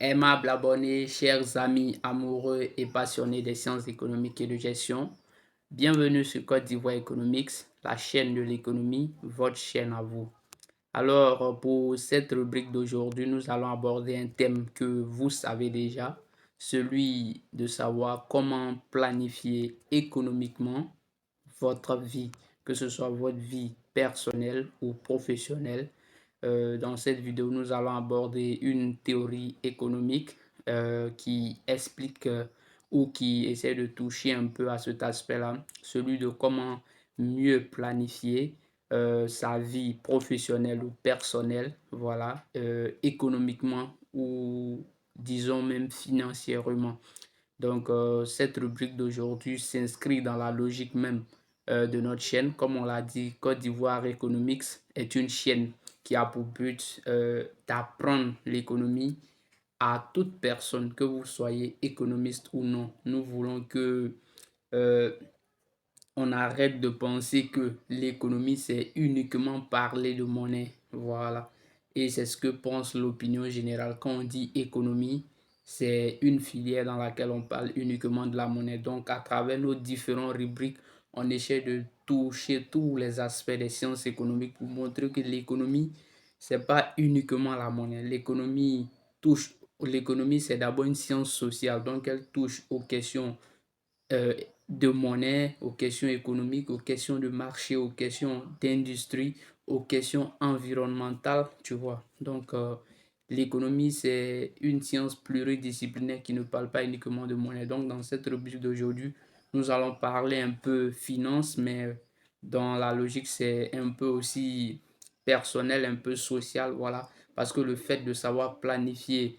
Aimables abonnés, chers amis amoureux et passionnés des sciences économiques et de gestion, bienvenue sur Côte d'Ivoire Economics, la chaîne de l'économie, votre chaîne à vous. Alors, pour cette rubrique d'aujourd'hui, nous allons aborder un thème que vous savez déjà, celui de savoir comment planifier économiquement votre vie, que ce soit votre vie personnelle ou professionnelle. Dans cette vidéo, nous allons aborder une théorie économique qui explique ou qui essaie de toucher un peu à cet aspect-là, celui de comment mieux planifier sa vie professionnelle ou personnelle, voilà, économiquement ou disons même financièrement. Donc, cette rubrique d'aujourd'hui s'inscrit dans la logique même de notre chaîne. Comme on l'a dit, Côte d'Ivoire Economics est une chaîne qui a pour but d'apprendre l'économie à toute personne, que vous soyez économiste ou non. Nous voulons que euh, on arrête de penser que l'économie, c'est uniquement parler de monnaie. Voilà. Et c'est ce que pense l'opinion générale. Quand on dit économie, c'est une filière dans laquelle on parle uniquement de la monnaie. Donc, à travers nos différentes rubriques, on essaie de toucher tous les aspects des sciences économiques pour montrer que l'économie, c'est pas uniquement la monnaie. L'économie, c'est d'abord une science sociale. Donc, elle touche aux questions euh, de monnaie, aux questions économiques, aux questions de marché, aux questions d'industrie, aux questions environnementales, tu vois. Donc, l'économie, c'est une science pluridisciplinaire qui ne parle pas uniquement de monnaie. Donc, dans cette rubrique d'aujourd'hui, nous allons parler un peu finance, mais dans la logique, c'est un peu aussi personnel, un peu social, voilà. Parce que le fait de savoir planifier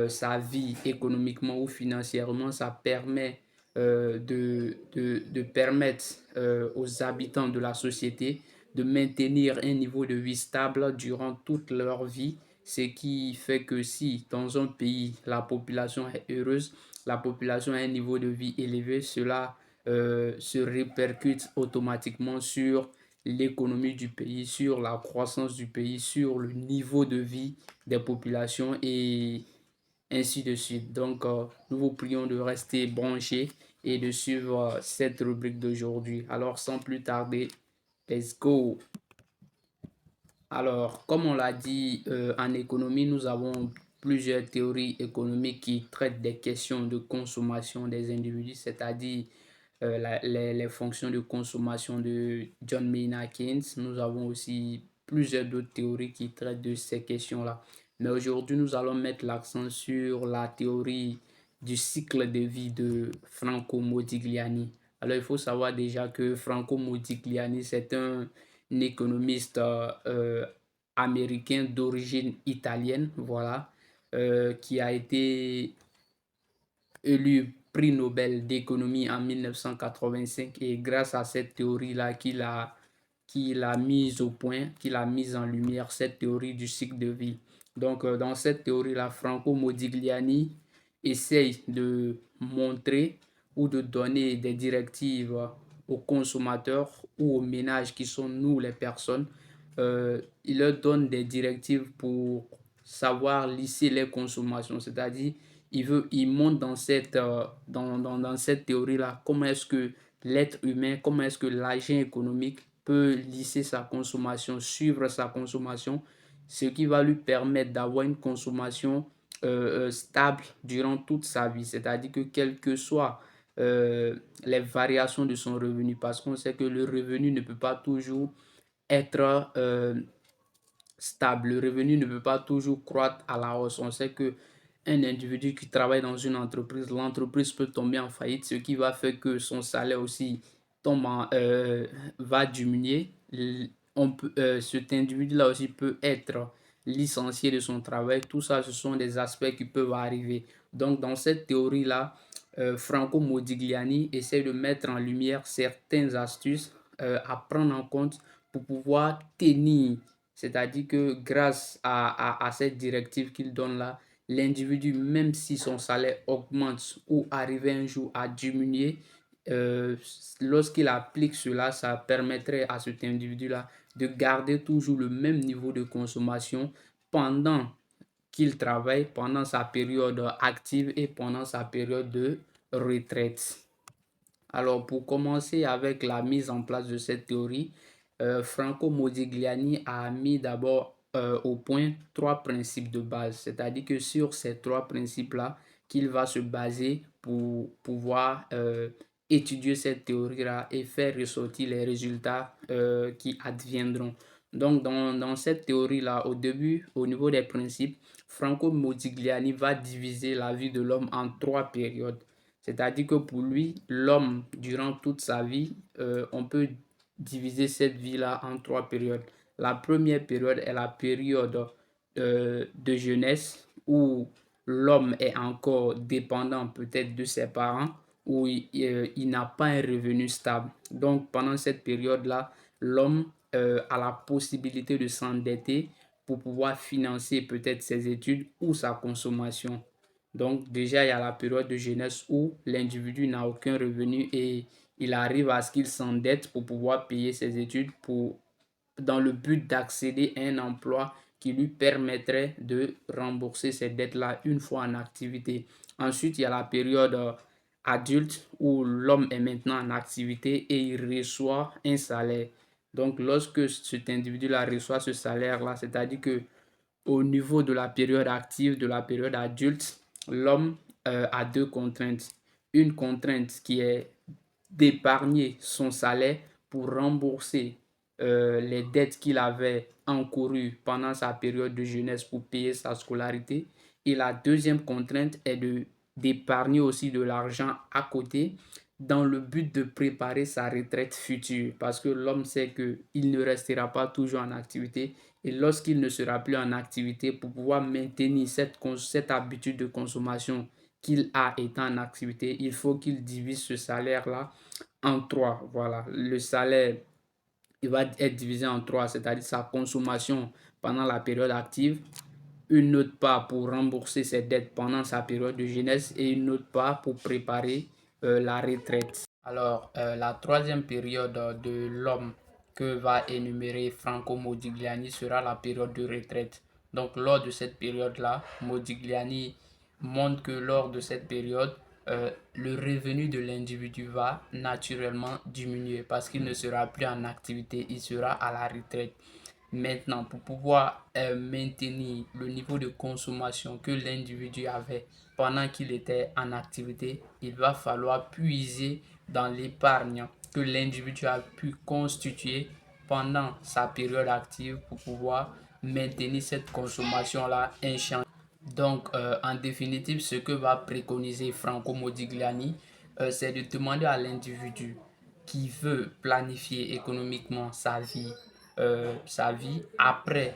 sa vie économiquement ou financièrement, ça permet de permettre aux habitants de la société de maintenir un niveau de vie stable durant toute leur vie, ce qui fait que si dans un pays la population est heureuse, la population a un niveau de vie élevé, cela se répercute automatiquement sur l'économie du pays, sur la croissance du pays, sur le niveau de vie des populations et ainsi de suite. Donc, nous vous prions de rester branchés et de suivre cette rubrique d'aujourd'hui. Alors, sans plus tarder, let's go. Alors, comme on l'a dit, en économie, nous avons plusieurs théories économiques qui traitent des questions de consommation des individus, c'est-à-dire les fonctions de consommation de John Maynard Keynes. Nous avons aussi plusieurs d'autres théories qui traitent de ces questions-là. Mais aujourd'hui, nous allons mettre l'accent sur la théorie du cycle de vie de Franco Modigliani. Alors, il faut savoir déjà que Franco Modigliani, c'est un économiste américain d'origine italienne, voilà, qui a été élu prix Nobel d'économie en 1985 et grâce à cette théorie-là qu'il a mise au point, qu'il a mise en lumière, cette théorie du cycle de vie. Donc, dans cette théorie-là, Franco Modigliani essaye de montrer ou de donner des directives aux consommateurs ou aux ménages qui sont nous les personnes. Il leur donne des directives pour savoir lisser les consommations, c'est-à-dire il montre dans cette théorie-là comment est-ce que l'être humain, comment est-ce que l'agent économique peut lisser sa consommation, suivre sa consommation, ce qui va lui permettre d'avoir une consommation stable durant toute sa vie. C'est-à-dire que quelles que soient les variations de son revenu, parce qu'on sait que le revenu ne peut pas toujours être stable. Le revenu ne peut pas toujours croître à la hausse. On sait que un individu qui travaille dans une entreprise, l'entreprise peut tomber en faillite, ce qui va faire que son salaire aussi va diminuer. Cet individu-là aussi peut être licencié de son travail. Tout ça, ce sont des aspects qui peuvent arriver. Donc, dans cette théorie-là, Franco Modigliani essaie de mettre en lumière certaines astuces à prendre en compte pour pouvoir tenir. C'est-à-dire que grâce à cette directive qu'il donne là, l'individu, même si son salaire augmente ou arrive un jour à diminuer, euh, lorsqu'il applique cela, ça permettrait à cet individu-là de garder toujours le même niveau de consommation pendant qu'il travaille pendant sa période active et pendant sa période de retraite. Alors, pour commencer avec la mise en place de cette théorie, Franco Modigliani a mis d'abord au point trois principes de base, c'est-à-dire que sur ces trois principes-là, qu'il va se baser pour pouvoir étudier cette théorie-là et faire ressortir les résultats qui adviendront. Donc, dans cette théorie-là, au début, au niveau des principes, Franco Modigliani va diviser la vie de l'homme en trois périodes. C'est-à-dire que pour lui, l'homme, durant toute sa vie, on peut diviser cette vie-là en trois périodes. La première période est la période de jeunesse où l'homme est encore dépendant peut-être de ses parents, où il n'a pas un revenu stable. Donc pendant cette période-là, l'homme a la possibilité de s'endetter pour pouvoir financer peut-être ses études ou sa consommation. Donc déjà, il y a la période de jeunesse où l'individu n'a aucun revenu et il arrive à ce qu'il s'endette pour pouvoir payer ses études dans le but d'accéder à un emploi qui lui permettrait de rembourser ces dettes-là une fois en activité. Ensuite, il y a la période adulte où l'homme est maintenant en activité et il reçoit un salaire. Donc, lorsque cet individu-là reçoit ce salaire-là, c'est-à-dire que au niveau de la période active, de la période adulte, l'homme a deux contraintes. Une contrainte qui est d'épargner son salaire pour rembourser les dettes qu'il avait encourues pendant sa période de jeunesse pour payer sa scolarité. Et la deuxième contrainte est d'épargner aussi de l'argent à côté dans le but de préparer sa retraite future. Parce que l'homme sait qu'il ne restera pas toujours en activité. Et lorsqu'il ne sera plus en activité, pour pouvoir maintenir cette habitude de consommation qu'il a étant en activité, il faut qu'il divise ce salaire-là en trois. Voilà, le salaire, il va être divisé en trois, c'est-à-dire sa consommation pendant la période active, une autre part pour rembourser ses dettes pendant sa période de jeunesse et une autre part pour préparer la retraite. Alors, la troisième période de l'homme que va énumérer Franco Modigliani sera la période de retraite. Donc, lors de cette période-là, Modigliani montre que lors de cette période, le revenu de l'individu va naturellement diminuer parce qu'il ne sera plus en activité, il sera à la retraite. Maintenant, pour pouvoir maintenir le niveau de consommation que l'individu avait pendant qu'il était en activité, il va falloir puiser dans l'épargne que l'individu a pu constituer pendant sa période active pour pouvoir maintenir cette consommation-là inchangée. Donc, en définitive, ce que va préconiser Franco Modigliani, c'est de demander à l'individu qui veut planifier économiquement sa vie après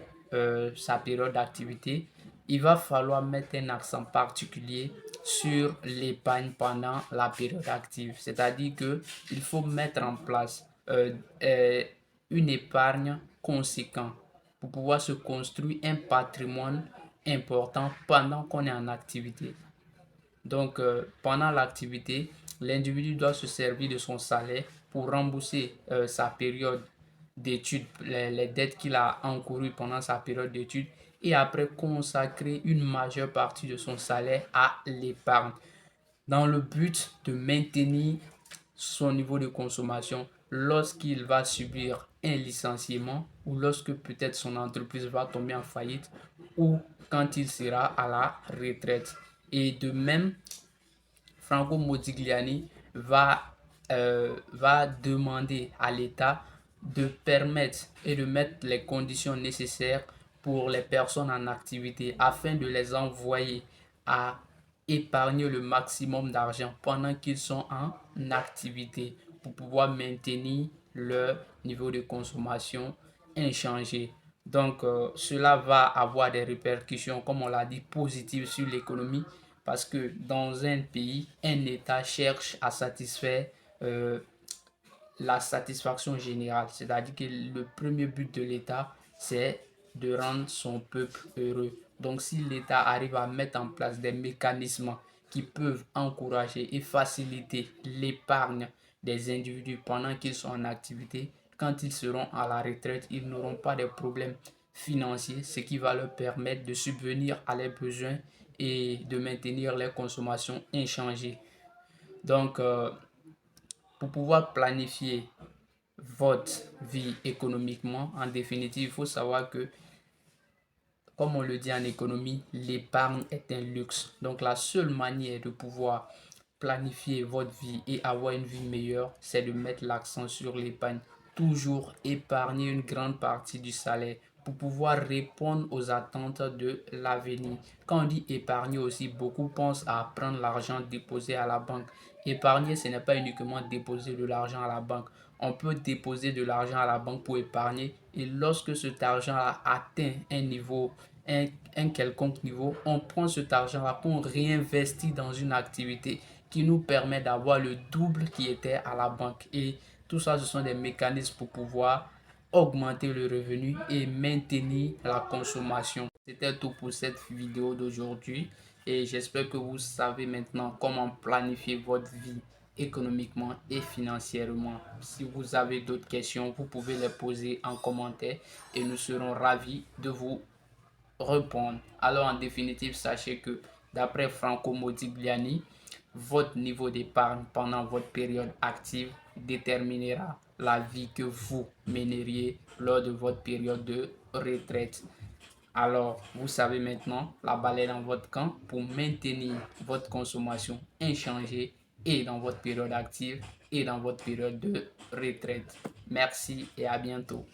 sa période d'activité, il va falloir mettre un accent particulier sur l'épargne pendant la période active. C'est-à-dire qu'il faut mettre en place une épargne conséquente pour pouvoir se construire un patrimoine important pendant qu'on est en activité. Donc, pendant l'activité, l'individu doit se servir de son salaire pour rembourser sa période d'études, les dettes qu'il a encourues pendant sa période d'études et après consacrer une majeure partie de son salaire à l'épargne dans le but de maintenir son niveau de consommation lorsqu'il va subir un licenciement ou lorsque peut-être son entreprise va tomber en faillite ou quand il sera à la retraite. Et de même, Franco Modigliani va demander à l'État de permettre et de mettre les conditions nécessaires pour les personnes en activité afin de les envoyer à épargner le maximum d'argent pendant qu'ils sont en activité pour pouvoir maintenir leur niveau de consommation inchangé. Donc, cela va avoir des répercussions, comme on l'a dit, positives sur l'économie parce que dans un pays, un État cherche à satisfaire euh, la satisfaction générale. C'est-à-dire que le premier but de l'État, c'est de rendre son peuple heureux. Donc si l'État arrive à mettre en place des mécanismes qui peuvent encourager et faciliter l'épargne des individus pendant qu'ils sont en activité, quand ils seront à la retraite, ils n'auront pas de problème financiers, ce qui va leur permettre de subvenir à leurs besoins et de maintenir les consommations inchangées. Donc, pour pouvoir planifier votre vie économiquement, en définitive, il faut savoir que, comme on le dit en économie, l'épargne est un luxe. Donc, la seule manière de pouvoir planifier votre vie et avoir une vie meilleure, c'est de mettre l'accent sur l'épargne. Toujours épargner une grande partie du salaire pour pouvoir répondre aux attentes de l'avenir. Quand on dit épargner aussi, beaucoup pensent à prendre l'argent déposé à la banque. Épargner, ce n'est pas uniquement déposer de l'argent à la banque. On peut déposer de l'argent à la banque pour épargner et lorsque cet argent a atteint un niveau, un quelconque niveau, on prend cet argent-là qu'on réinvestit dans une activité qui nous permet d'avoir le double qui était à la banque. Et tout ça, ce sont des mécanismes pour pouvoir augmenter le revenu et maintenir la consommation. C'était tout pour cette vidéo d'aujourd'hui et j'espère que vous savez maintenant comment planifier votre vie économiquement et financièrement. Si vous avez d'autres questions, vous pouvez les poser en commentaire et nous serons ravis de vous répondre. Alors en définitive, sachez que d'après Franco Modigliani, votre niveau d'épargne pendant votre période active déterminera la vie que vous mèneriez lors de votre période de retraite. Alors, vous savez maintenant, la balle est dans votre camp pour maintenir votre consommation inchangée et dans votre période active et dans votre période de retraite. Merci et à bientôt.